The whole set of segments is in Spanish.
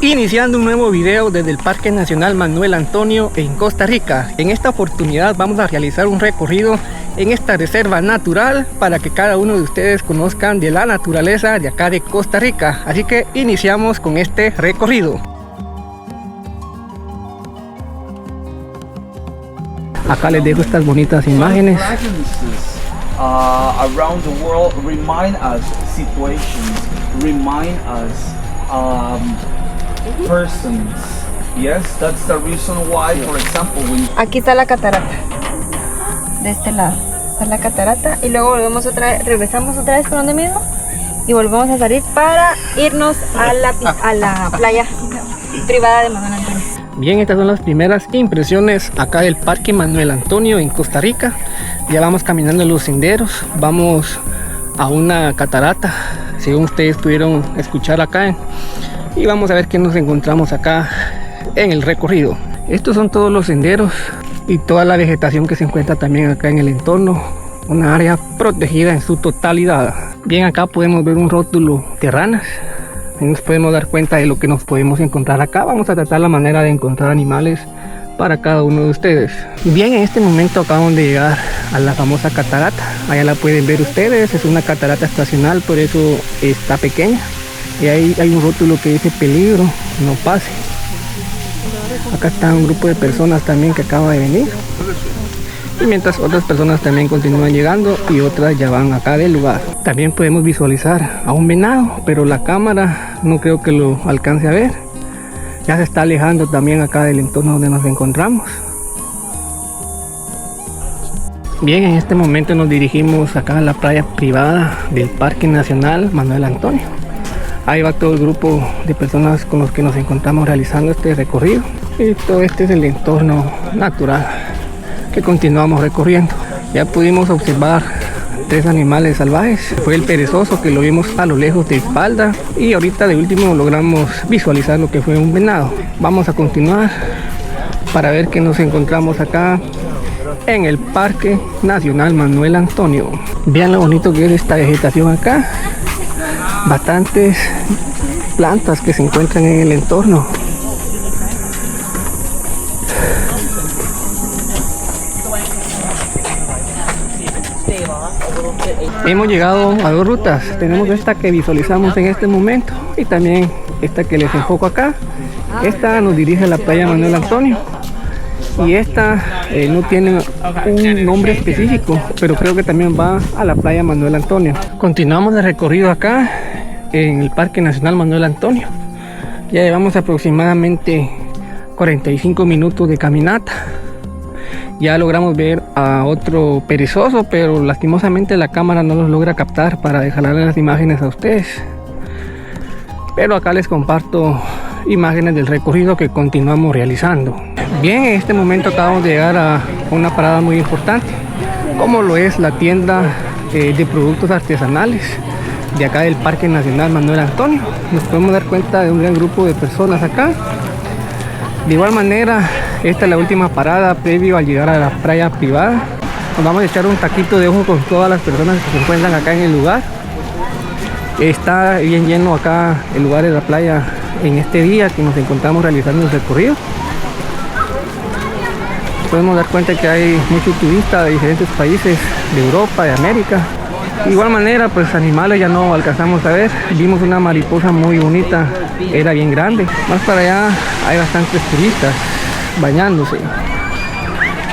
Iniciando un nuevo video desde el Parque Nacional Manuel Antonio en Costa Rica. En esta oportunidad vamos a realizar un recorrido en esta reserva natural para que cada uno de ustedes conozcan de la naturaleza de acá de Costa Rica. Así que iniciamos con este recorrido. Acá les dejo estas bonitas imágenes. Around the world remind us situations, remind us persons. Yes, that's the reason why, for example, when... Aquí está la catarata. De este lado está la catarata y luego volvemos otra vez, regresamos otra vez por donde mismo y volvemos a salir para irnos a la playa privada de Manuel Antonio. Bien, estas son las primeras impresiones acá del Parque Manuel Antonio en Costa Rica. Ya vamos caminando en los senderos, vamos a una catarata, según ustedes pudieron escuchar acá, y vamos a ver qué nos encontramos acá en el recorrido. Estos son todos los senderos y toda la vegetación que se encuentra también acá en el entorno, una área protegida en su totalidad. Bien, acá podemos ver un rótulo de ranas. Ahí nos podemos dar cuenta de lo que nos podemos encontrar acá. Vamos a tratar la manera de encontrar animales para cada uno de ustedes. Bien, en este momento acabamos de llegar a la famosa catarata. Allá la pueden ver ustedes, es una catarata estacional, por eso está pequeña. Y ahí hay un rótulo que dice peligro, no pase. Acá está un grupo de personas también que acaba de venir. Y mientras otras personas también continúan llegando y otras ya van acá del lugar. También podemos visualizar a un venado, pero la cámara no creo que lo alcance a ver. Ya se está alejando también acá del entorno donde nos encontramos. Bien, en este momento nos dirigimos acá a la playa privada del Parque Nacional Manuel Antonio. Ahí va todo el grupo de personas con los que nos encontramos realizando este recorrido. Y todo este es el entorno natural que continuamos recorriendo. Ya pudimos observar 3 animales salvajes. Fue el perezoso, que lo vimos a lo lejos de espalda, y ahorita de último logramos visualizar lo que fue un venado. Vamos a continuar para ver qué nos encontramos acá en el Parque Nacional Manuel Antonio. Vean lo bonito que es esta vegetación acá, bastantes plantas que se encuentran en el entorno. Hemos llegado a 2 rutas. Tenemos esta que visualizamos en este momento y también esta que les enfoco acá. Esta nos dirige a la playa Manuel Antonio y esta no tiene un nombre específico, pero creo que también va a la playa Manuel Antonio. Continuamos el recorrido acá en el Parque Nacional Manuel Antonio. Ya llevamos aproximadamente 45 minutos de caminata. Ya logramos ver a otro perezoso, pero lastimosamente la cámara no los logra captar para dejarles las imágenes a ustedes. Pero acá les comparto imágenes del recorrido que continuamos realizando. Bien, en este momento acabamos de llegar a una parada muy importante, como lo es la tienda de productos artesanales de acá del Parque Nacional Manuel Antonio. Nos podemos dar cuenta de un gran grupo de personas acá. De igual manera, esta es la última parada previo al llegar a la playa privada. Nos vamos a echar un taquito de ojo con todas las personas que se encuentran acá en el lugar. Está bien lleno acá el lugar de la playa en este día que nos encontramos realizando el recorrido. Podemos dar cuenta que hay muchos turistas de diferentes países de Europa, de América. De igual manera, pues animales ya no alcanzamos a ver. Vimos una mariposa muy bonita, era bien grande. Más para allá hay bastantes turistas bañándose.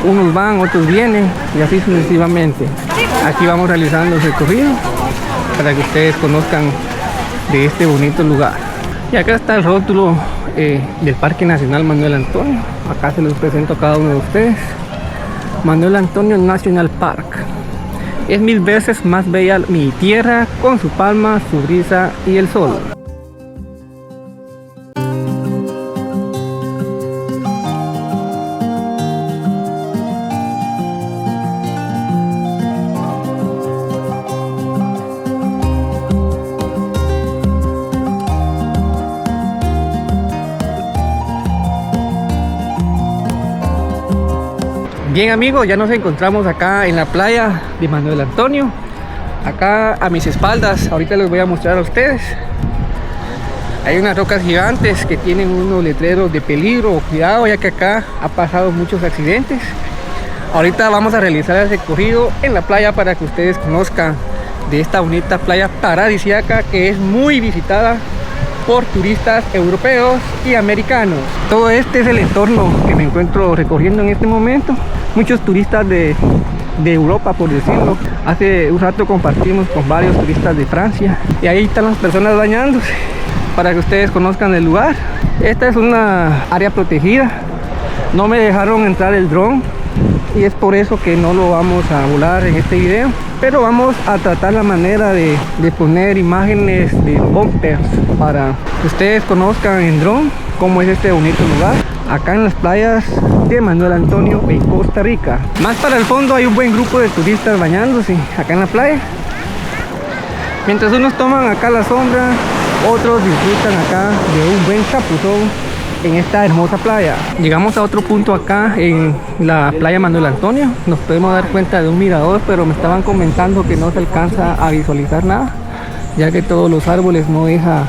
Unos van, otros vienen y así sucesivamente. Aquí vamos realizando el recorrido para que ustedes conozcan de este bonito lugar. Y acá está el rótulo del Parque Nacional Manuel Antonio. Acá se los presento a cada uno de ustedes. Manuel Antonio National Park. Es 1000 veces más bella mi tierra, con su palma, su brisa y el sol. Bien amigos, ya nos encontramos acá en la playa de Manuel Antonio. Acá a mis espaldas, ahorita les voy a mostrar a ustedes. Hay unas rocas gigantes que tienen unos letreros de peligro, cuidado, ya que acá ha pasado muchos accidentes. Ahorita vamos a realizar el recorrido en la playa para que ustedes conozcan de esta bonita playa paradisíaca que es muy visitada por turistas europeos y americanos. Todo este es el entorno que me encuentro recorriendo en este momento. Muchos turistas de Europa, por decirlo. Hace un rato compartimos con varios turistas de Francia y ahí están las personas bañándose para que ustedes conozcan el lugar. Esta es una área protegida. No me dejaron entrar el dron y es por eso que no lo vamos a volar en este video, pero vamos a tratar la manera de poner imágenes de bumpers para que ustedes conozcan en dron cómo es este bonito lugar acá en las playas de Manuel Antonio en Costa Rica. Más para el fondo hay un buen grupo de turistas bañándose acá en la playa, mientras unos toman acá la sombra, otros disfrutan acá de un buen chapuzón en esta hermosa playa. Llegamos a otro punto acá en la playa Manuel Antonio. Nos podemos dar cuenta de un mirador, pero me estaban comentando que no se alcanza a visualizar nada, ya que todos los árboles no deja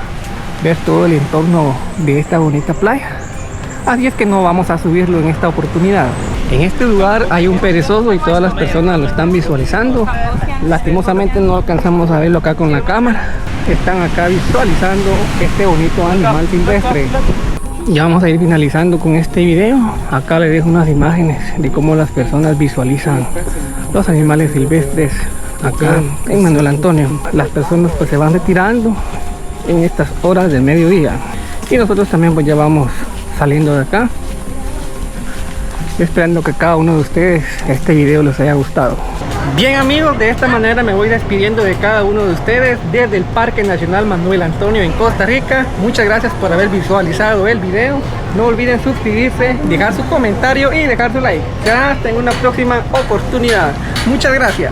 ver todo el entorno de esta bonita playa. Así es que no vamos a subirlo en esta oportunidad. En este lugar hay un perezoso y todas las personas lo están visualizando. Lastimosamente no alcanzamos a verlo acá con la cámara. Están acá visualizando este bonito animal silvestre. Ya vamos a ir finalizando con este video. Acá les dejo unas imágenes de cómo las personas visualizan los animales silvestres acá en Manuel Antonio. Las personas pues se van retirando en estas horas del mediodía y nosotros también pues ya vamos saliendo de acá, esperando que cada uno de ustedes este video les haya gustado. Bien amigos, de esta manera me voy despidiendo de cada uno de ustedes desde el Parque Nacional Manuel Antonio en Costa Rica. Muchas gracias por haber visualizado el video. No olviden suscribirse, dejar su comentario y dejar su like. Ya hasta en una próxima oportunidad. Muchas gracias.